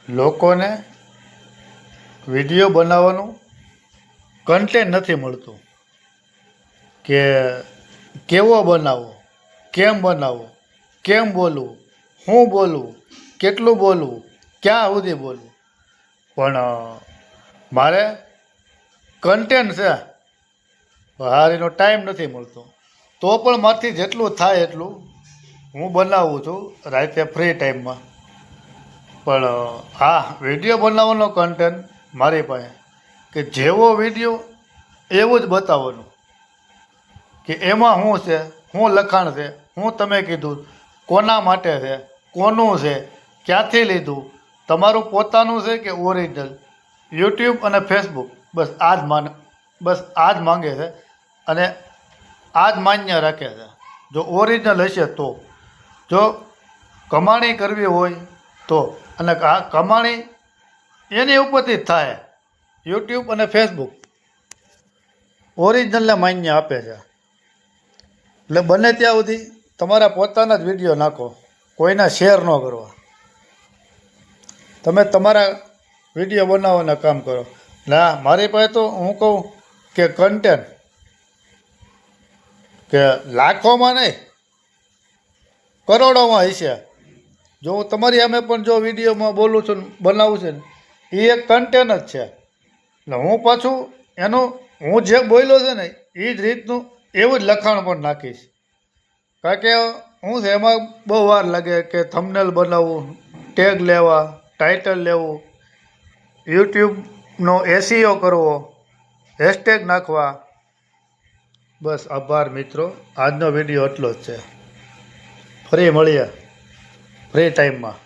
લોકોને વિડીયો બનાવવાનું કન્ટેન્ટ નથી મળતું કે કેવો બનાવવો, કેમ બોલવું, શું બોલવું, કેટલું બોલવું, ક્યાં સુધી બોલવું. પણ મારે કન્ટેન્ટ છે, હારીનો ટાઈમ નથી મળતો. તો પણ મારથી જેટલું થાય એટલું હું બનાવું છું રાતે ફ્રી ટાઈમમાં. પણ હા, વિડીયો બનાવવાનો કન્ટેન્ટ મારી પાસે કે જેવો વિડીયો એવું જ બતાવવાનું, કે એમાં શું છે, શું લખાણ છે, શું તમે કીધું, કોના માટે છે, કોનું છે, ક્યાંથી લીધું, તમારું પોતાનું છે કે ઓરિજિનલ. યુટ્યુબ અને ફેસબુક બસ આ જ માંગે છે અને આ જ માન્ય રાખે છે. જો ઓરિજિનલ હશે તો, જો કમાણી કરવી હોય તો, અને આ કમાણી એની ઉપરથી જ થાય. યુટ્યુબ અને ફેસબુક ઓરિજિનલને માન્ય આપે છે. એટલે બને ત્યાં સુધી તમારા પોતાના જ વિડીયો નાખો, કોઈના શેર ન કરવા. તમે તમારા વિડીયો બનાવવાના કામ કરો. ના, મારી પાસે તો હું કહું કે કન્ટેન્ટ કે લાખોમાં નહીં, કરોડોમાં હશે. જો હું તમારી સામે પણ જો વિડીયોમાં બોલું છું, બનાવું છું ને, એ એક કન્ટેન્ટ જ છે. એટલે હું પાછું હું જે બોલ્યો છે ને એ જ રીતનું એવું જ લખાણ પણ નાખીશ. કારણ કે શું છે, એમાં બહુ વાર લાગે કે થંબનેલ બનાવવું, ટેગ લેવા, ટાઇટલ લેવું, યુટ્યુબનો એસીઓ કરવો, હેશટેગ નાખવા. બસ આભાર મિત્રો, આજનો વિડીયો એટલો જ છે. ફરી મળીએ ફ્રી ટાઈમમાં.